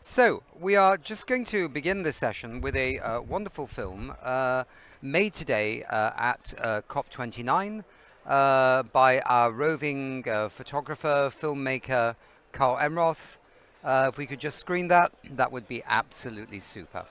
So, we are just going to begin this session with a wonderful film made today at COP29 by our roving photographer, filmmaker, Carl Emroth. If we could just screen that, that would be absolutely super.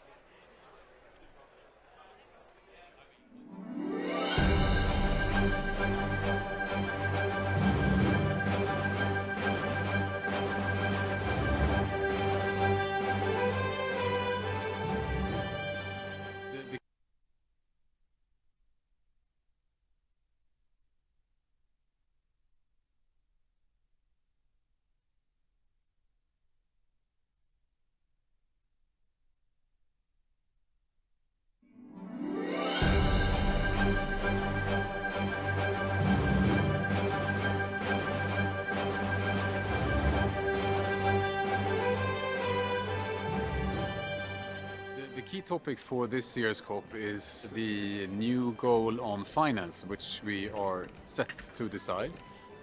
The key topic for this year's COP is the new goal on finance, which we are set to decide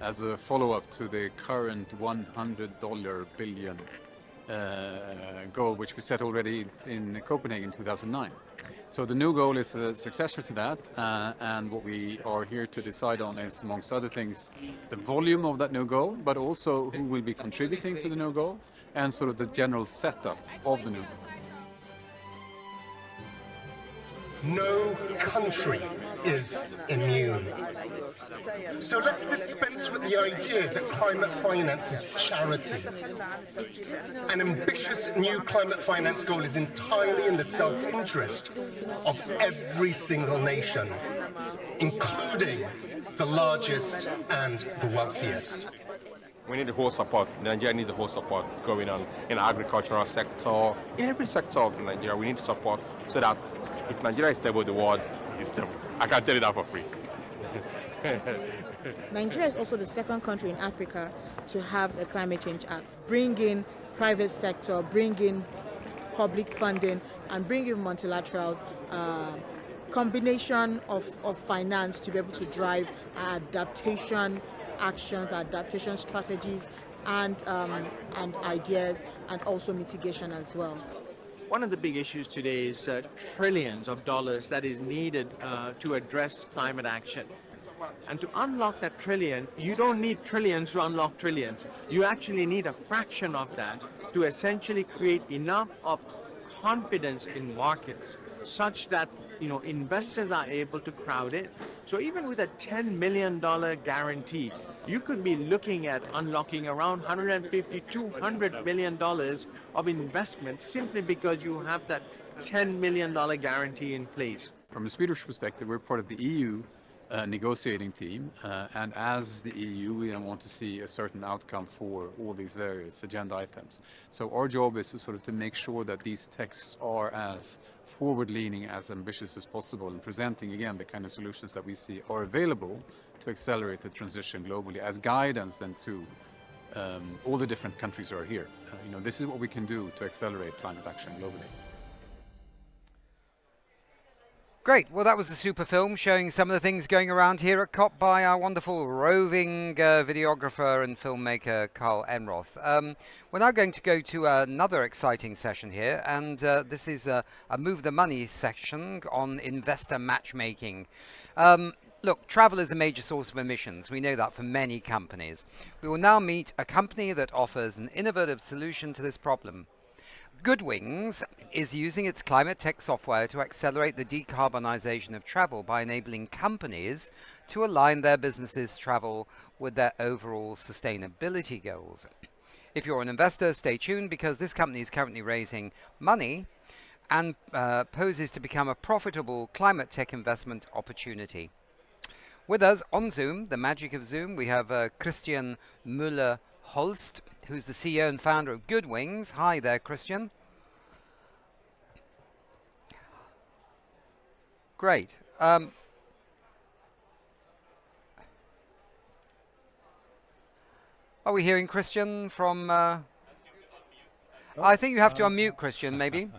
as a follow-up to the current $100 billion goal, which we set already in Copenhagen in 2009. So the new goal is a successor to that, and what we are here to decide on is, amongst other things, the volume of that new goal, but also who will be contributing to the new goal, and sort of the general setup of the new goal. No country is immune. So let's dispense with the idea that climate finance is charity. An ambitious new climate finance goal is entirely in the self-interest of every single nation, including the largest and the wealthiest. We need the whole support. Nigeria needs the whole support going on in the agricultural sector. In every sector of Nigeria, we need support so that if Nigeria is stable, the world is stable. I can tell you that for free. Nigeria is also the second country in Africa to have a climate change act. Bring in private sector, bring in public funding, and bring in multilaterals, combination of finance to be able to drive adaptation actions, adaptation strategies, and ideas, and also mitigation as well. One of the big issues today is trillions of dollars that is needed to address climate action. And to unlock that trillion, you don't need trillions to unlock trillions. You actually need a fraction of that to essentially create enough of confidence in markets such that investors are able to crowd in. So even with a $10 million guarantee, you could be looking at unlocking around $150, $200 million of investment simply because you have that $10 million guarantee in place. From a Swedish perspective, we're part of the EU negotiating team, and as the EU, we want to see a certain outcome for all these various agenda items. So our job is to sort of to make sure that these texts are as forward-leaning, as ambitious as possible, and presenting again the kind of solutions that we see are available to accelerate the transition globally as guidance then to all the different countries who are here. This is what we can do to accelerate climate action globally. Great. Well, that was a super film showing some of the things going around here at COP by our wonderful roving videographer and filmmaker, Carl Emroth. We're now going to go to another exciting session here, and this is a Move the Money section on investor matchmaking. Look, travel is a major source of emissions. We know that for many companies. We will now meet a company that offers an innovative solution to this problem. Goodwings is using its climate tech software to accelerate the decarbonization of travel by enabling companies to align their businesses' travel with their overall sustainability goals. If you're an investor, stay tuned because this company is currently raising money and poses to become a profitable climate tech investment opportunity. With us on Zoom, the magic of Zoom, we have Christian Møller-Holst, who's the CEO and founder of Goodwings. Hi there, Christian. Great. Are we hearing Christian from... I think you have to unmute Christian, maybe.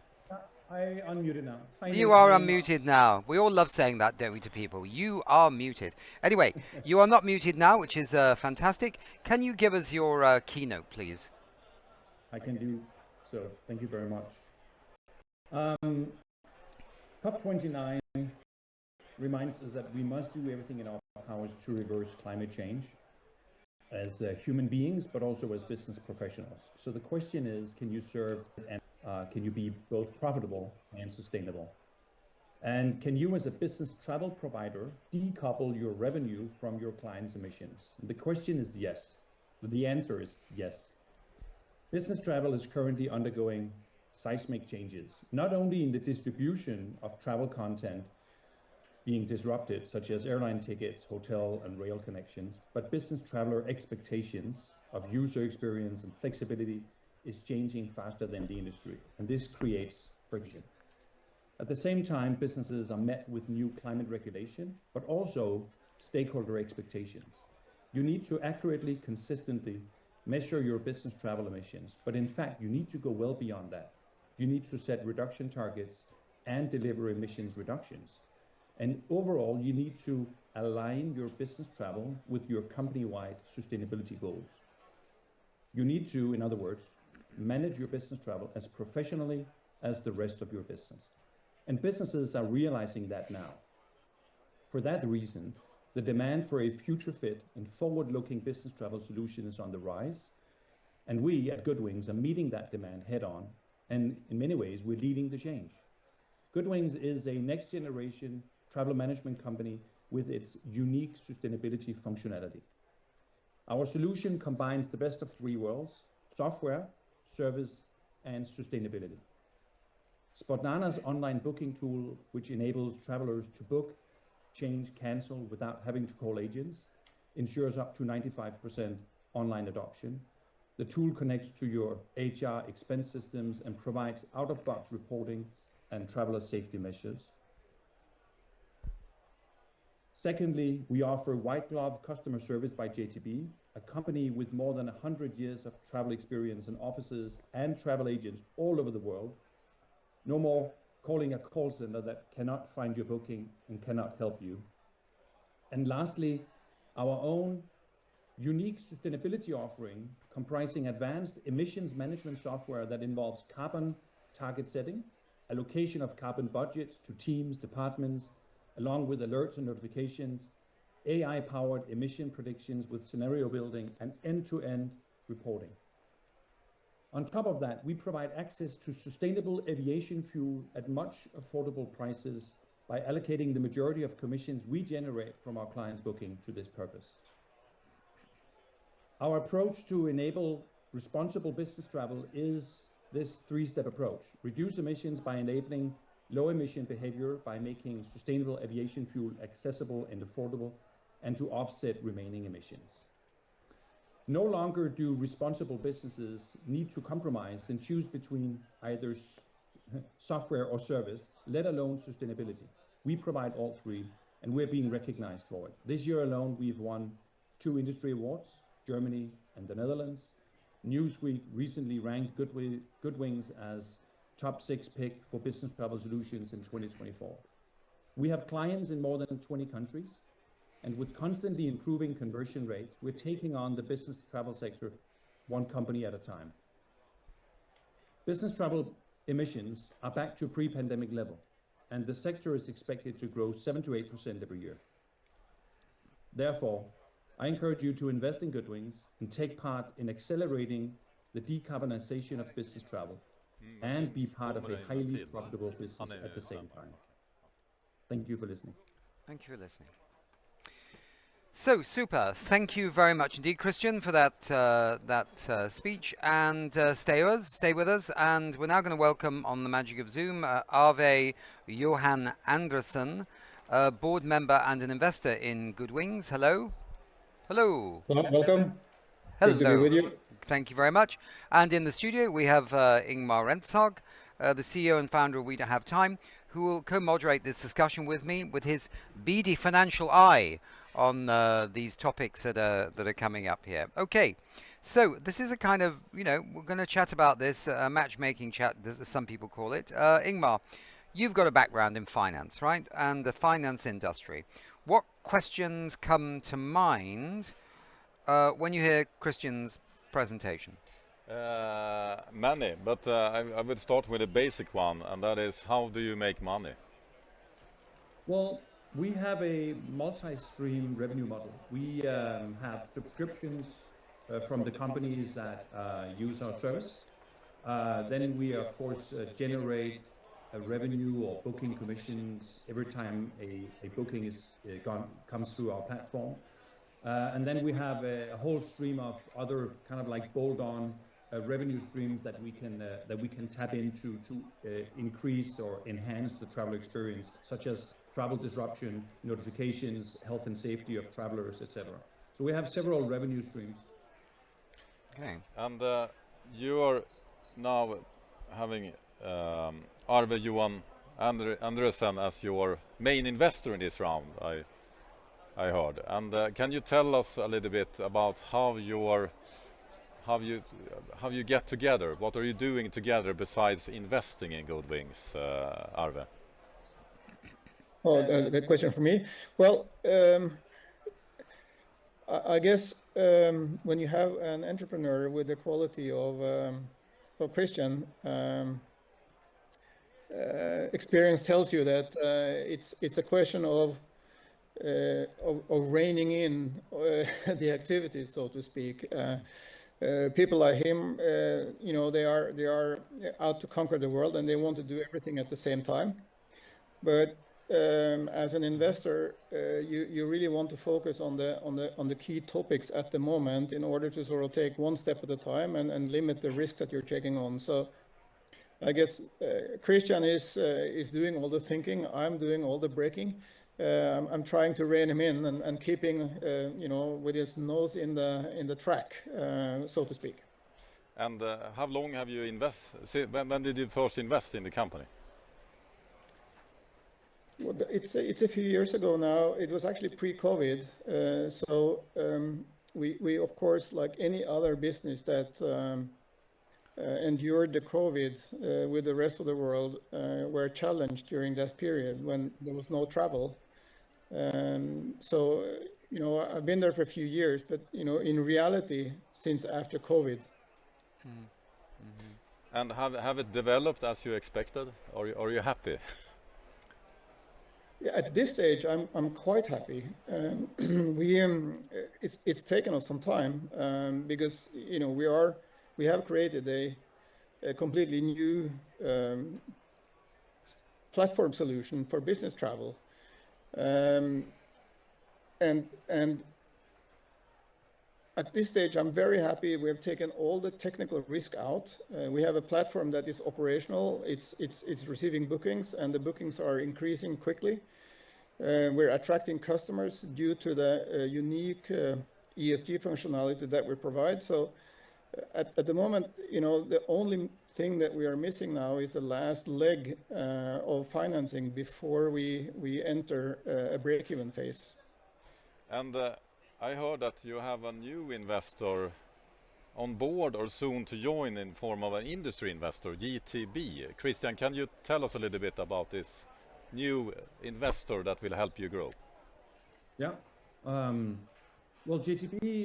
I unmuted now. You are unmuted now. We all love saying that, don't we, to people? You are muted. Anyway, you are not muted now, which is fantastic. Can you give us your keynote, please? I can do so thank you very much. COP29 reminds us that we must do everything in our powers to reverse climate change as human beings, but also as business professionals. So the question is, can you serve and can you be both profitable and sustainable? And can you, as a business travel provider, decouple your revenue from your clients' emissions? And the question is yes. The answer is yes. Business travel is currently undergoing seismic changes, not only in the distribution of travel content being disrupted, such as airline tickets, hotel and rail connections, but business traveler expectations of user experience and flexibility is changing faster than the industry, and this creates friction. At the same time, businesses are met with new climate regulation, but also stakeholder expectations. You need to accurately, consistently measure your business travel emissions, but in fact, you need to go well beyond that. You need to set reduction targets and deliver emissions reductions. And overall, you need to align your business travel with your company-wide sustainability goals. You need to, in other words, manage your business travel as professionally as the rest of your business. And businesses are realizing that now. For that reason, the demand for a future fit and forward-looking business travel solution is on the rise. And we at Goodwings are meeting that demand head on. And in many ways, we're leading the change. Goodwings is a next generation travel management company with its unique sustainability functionality. Our solution combines the best of three worlds: software, service, and sustainability. Spotnana's online booking tool, which enables travelers to book, change, cancel without having to call agents, ensures up to 95% online adoption. The tool connects to your HR expense systems and provides out-of-box reporting and traveler safety measures. Secondly, we offer white glove customer service by JTB, a company with more than 100 years of travel experience in offices and travel agents all over the world. No more calling a call center that cannot find your booking and cannot help you. And lastly, our own unique sustainability offering comprising advanced emissions management software that involves carbon target setting, allocation of carbon budgets to teams, departments, along with alerts and notifications, AI-powered emission predictions with scenario building and end-to-end reporting. On top of that, we provide access to sustainable aviation fuel at much affordable prices by allocating the majority of commissions we generate from our clients' booking to this purpose. Our approach to enable responsible business travel is this three-step approach: reduce emissions by enabling low-emission behavior by making sustainable aviation fuel accessible and affordable, and to offset remaining emissions. No longer do responsible businesses need to compromise and choose between either software or service, let alone sustainability. We provide all three, and we're being recognized for it. This year alone, we've won 2 industry awards, Germany and the Netherlands. Newsweek recently ranked Goodwings as top 6 pick for business travel solutions in 2024. We have clients in more than 20 countries, and with constantly improving conversion rates, we're taking on the business travel sector one company at a time. Business travel emissions are back to pre-pandemic level, and the sector is expected to grow 7 to 8% every year. Therefore, I encourage you to invest in Goodwings and take part in accelerating the decarbonization of business travel and be part of a highly profitable business at the same time. Thank you for listening. Thank you for listening. So, super. Thank you very much indeed, Christian, for that speech. And stay with us. And we're now going to welcome on the magic of Zoom Arve Johan Andresen, a board member and an investor in Goodwings. Hello. Hello. Welcome. Hello. Good to be with you. Thank you very much. And in the studio, we have Ingmar Rentzhog, the CEO and founder of We Don't Have Time, who will co-moderate this discussion with me with his beady financial eye on these topics that are coming up here. Okay, so this is a kind of, we're going to chat about this, matchmaking chat, as some people call it. Ingmar, you've got a background in finance, right? And the finance industry. What questions come to mind when you hear Christian's presentation? Many, but I would start with a basic one, and that is, how do you make money? Well, we have a multi-stream revenue model. We have subscriptions from the companies that use our service. Then we, of course, generate a revenue or booking commissions every time a booking comes through our platform. And then we have a whole stream of other kind of like bolt-on revenue streams that we can tap into to increase or enhance the travel experience, such as travel disruption, notifications, health and safety of travelers, etc. So we have several revenue streams. Okay. And you are now having Arve, Johan, Andresen as your main investor in this round, I heard. And can you tell us a little bit about how you get together? What are you doing together besides investing in Goodwings, Arve? Oh, good question for me. Well, I guess when you have an entrepreneur with the quality of Christian, experience tells you that it's a question of reining in the activities, so to speak. People like him, they are out to conquer the world, and they want to do everything at the same time. But as an investor, you really want to focus on the key topics at the moment in order to sort of take one step at a time and limit the risk that you're taking on. So I guess Christian is doing all the thinking. I'm doing all the braking. I'm trying to rein him in and keeping with his nose in the track, so to speak. And how long have you invested? When did you first invest in the company? Well, it's a few years ago now. It was actually pre-COVID. So we of course, like any other business that endured the COVID with the rest of the world, were challenged during that period when there was no travel. So I've been there for a few years, but in reality, since after COVID. And have it developed as you expected? Are you happy? Yeah, at this stage, I'm quite happy. It's taken us some time because we have created a completely new platform solution for business travel, and at this stage, I'm very happy. We have taken all the technical risk out. We have a platform that is operational. It's receiving bookings, and the bookings are increasing quickly. We're attracting customers due to the unique ESG functionality that we provide. So at the moment, the only thing that we are missing now is the last leg of financing before we enter a break-even phase. And I heard that you have a new investor on board or soon to join in form of an industry investor, GTB. Christian, can you tell us a little bit about this new investor that will help you grow? Yeah. Well, GTB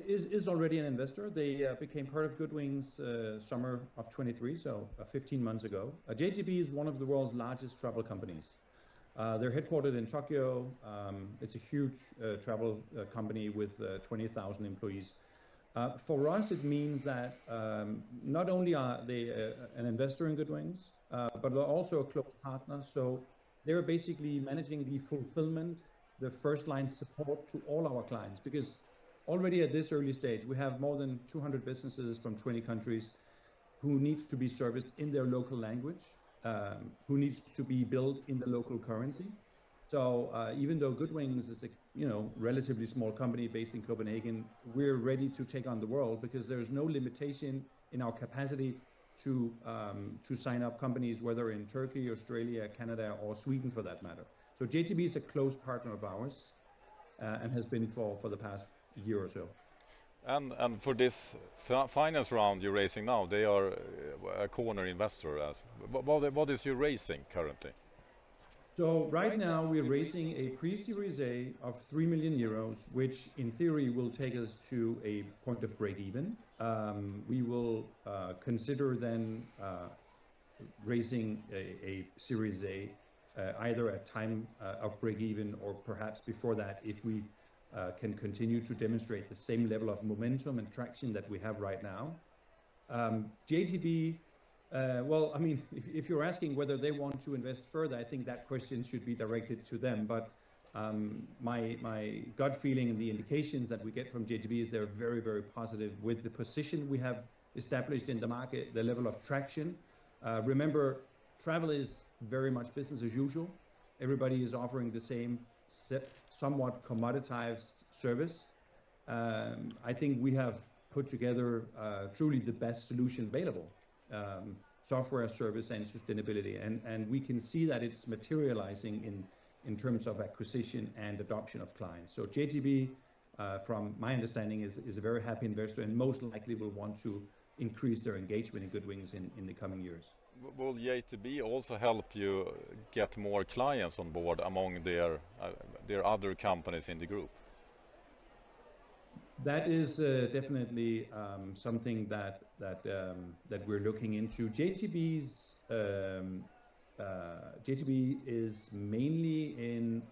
is already an investor. They became part of Goodwings summer of 23, so 15 months ago. JTB is one of the world's largest travel companies. They're headquartered in Tokyo. It's a huge travel company with 20,000 employees. For us, it means that not only are they an investor in Goodwings, but they're also a close partner. So they're basically managing the fulfillment, the first line support to all our clients, because already at this early stage, we have more than 200 businesses from 20 countries who needs to be serviced in their local language, who needs to be billed in the local currency. So even though Goodwings is a relatively small company based in Copenhagen, we're ready to take on the world because there's no limitation in our capacity to sign up companies, whether in Turkey, Australia, Canada, or Sweden for that matter. So JTB is a close partner of ours and has been for the past year or so. And for this finance round you're raising now, they are a corner investor. What is you raising currently? So right now we're raising a pre-Series A of 3 million euros, which in theory will take us to a point of break even. we will consider then raising a Series A either at time of break even or perhaps before that, if we can continue to demonstrate the same level of momentum and traction that we have right now. JTB, well, I mean, if you're asking whether they want to invest further, I think that question should be directed to them. But my gut feeling and the indications that we get from JTB is they're very, very positive with the position we have established in the market, the level of traction. Remember, travel is very much business as usual. Everybody is offering the same somewhat commoditized service. I think we have put together truly the best solution available, software service and sustainability. And we can see that it's materializing in terms of acquisition and adoption of clients. So JTB, from my understanding, is a very happy investor and most likely will want to increase their engagement in Goodwings in the coming years. Will JTB also help you get more clients on board among their other companies in the group? That is definitely something that we're looking into. JTB is mainly in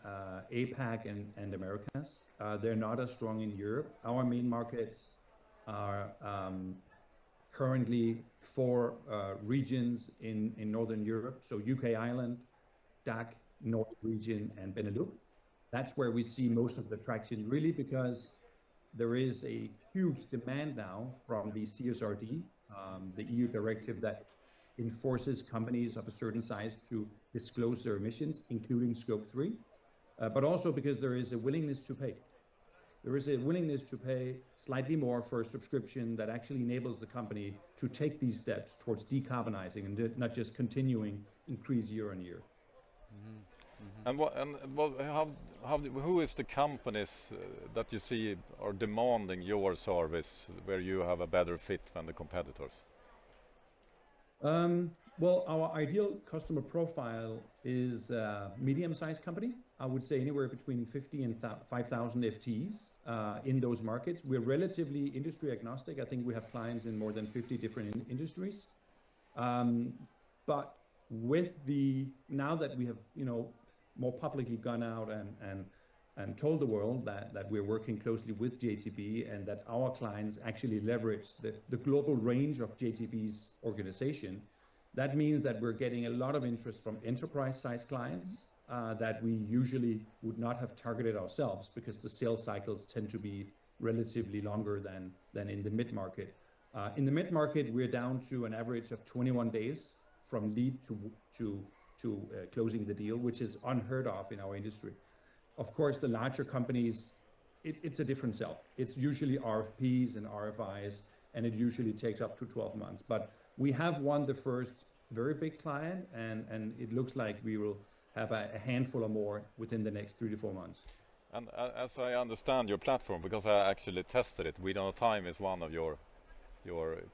APAC and Americas. They're not as strong in Europe. Our main markets are currently 4 regions in Northern Europe. So UK, Ireland, DAC, Nordic region, and Benelux. That's where we see most of the traction, really, because there is a huge demand now from the CSRD, the EU directive that enforces companies of a certain size to disclose their emissions, including Scope 3, but also because there is a willingness to pay. There is a willingness to pay slightly more for a subscription that actually enables the company to take these steps towards decarbonizing and not just continuing increase year on year. And who is the companies that you see are demanding your service where you have a better fit than the competitors? Well, our ideal customer profile is a medium-sized company. I would say anywhere between 50 and 5,000 FTEs in those markets. We're relatively industry agnostic. I think we have clients in more than 50 different industries. But with now that we have, more publicly gone out and told the world that we're working closely with JTB and that our clients actually leverage the global range of JTB's organization, that means that we're getting a lot of interest from enterprise-sized clients that we usually would not have targeted ourselves because the sales cycles tend to be relatively longer than in the mid-market. In the mid-market, we're down to an average of 21 days from lead to closing the deal, which is unheard of in our industry. Of course, the larger companies, it's a different sell. It's usually RFPs and RFIs, and it usually takes up to 12 months. But we have won the first very big client, and it looks like we will have a handful or more within the next 3 to 4 months. And as I understand your platform, because I actually tested it, We Know Time is one of your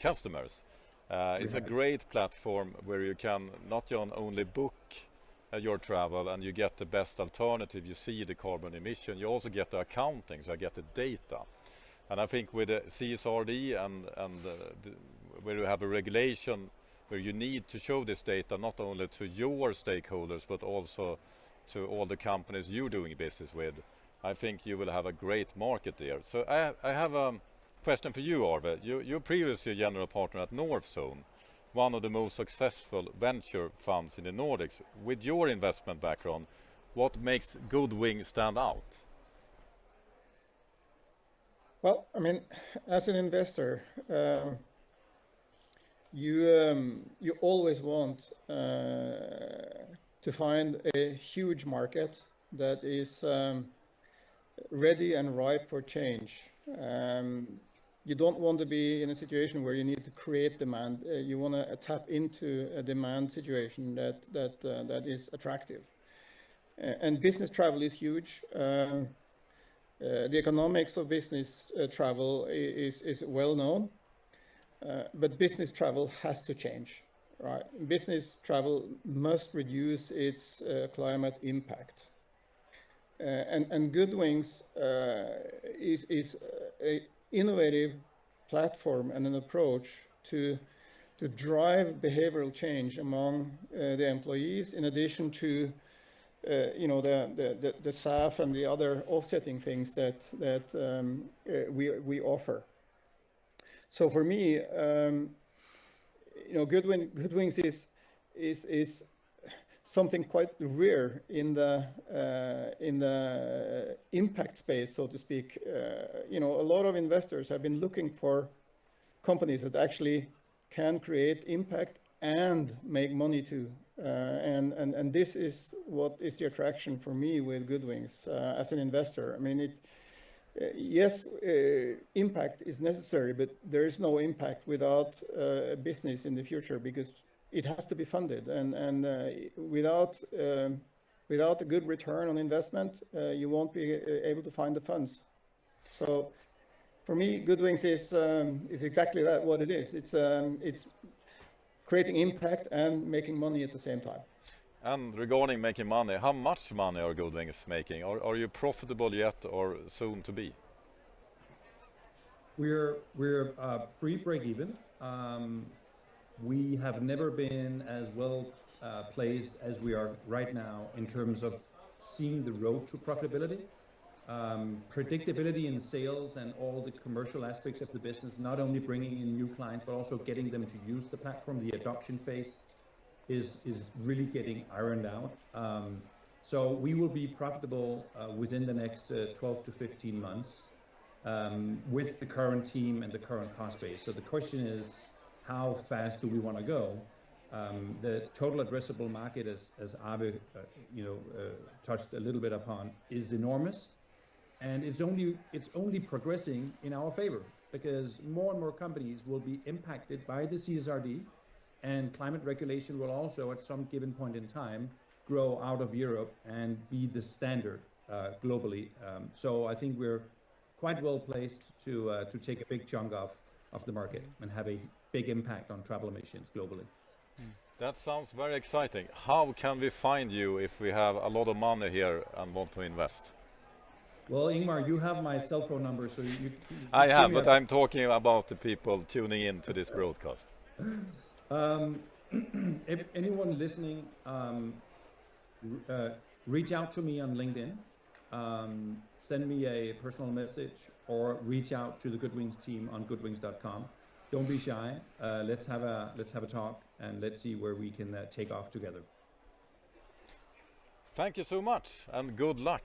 customers. It's a great platform where you can not only book your travel and you get the best alternative, you see the carbon emission, you also get the accounting, so you get the data. And I think with the CSRD and where you have a regulation where you need to show this data not only to your stakeholders but also to all the companies you're doing business with, I think you will have a great market there. So I have a question for you, Arve. You're previously a general partner at Northzone, one of the most successful venture funds in the Nordics. With your investment background, what makes Goodwings stand out? Well, I mean, as an investor, you always want to find a huge market that is ready and ripe for change. You don't want to be in a situation where you need to create demand. You want to tap into a demand situation that is attractive. And business travel is huge. The economics of business travel is well known, but business travel has to change, right? Business travel must reduce its climate impact. And Goodwings is an innovative platform and an approach to drive behavioral change among the employees, in addition to the staff and the other offsetting things that we offer. So for me, Goodwings is something quite rare in the impact space, so to speak. A lot of investors have been looking for companies that actually can create impact and make money too. And this is what is the attraction for me with Goodwings as an investor. I mean, yes, impact is necessary, but there is no impact without a business in the future, because it has to be funded, and without a good return on investment, you won't be able to find the funds. So, for me, Goodwings is exactly that. What it is, it's creating impact and making money at the same time. And regarding making money, how much money are Goodwings making? Are you profitable yet, or soon to be? We're pre-break even. We have never been as well placed as we are right now in terms of seeing the road to profitability. Predictability in sales and all the commercial aspects of the business, not only bringing in new clients, but also getting them to use the platform, the adoption phase is really getting ironed out. So we will be profitable within the next 12 to 15 months with the current team and the current cost base. So the question is, how fast do we want to go? The total addressable market, as Arve touched a little bit upon, is enormous, and it's only progressing in our favor, because more and more companies will be impacted by the CSRD, and climate regulation will also, at some given point in time, grow out of Europe and be the standard globally. So I think we're quite well placed to take a big chunk of the market and have a big impact on travel emissions globally. That sounds very exciting. How can we find you if we have a lot of money here and want to invest? Well, Ingmar, you have my cell phone number, so you I have, but I'm talking about the people tuning in to this broadcast. If anyone listening, reach out to me on LinkedIn, send me a personal message, or reach out to the Goodwings team on goodwings.com. Don't be shy. Let's have a talk, and let's see where we can take off together. Thank you so much, and good luck.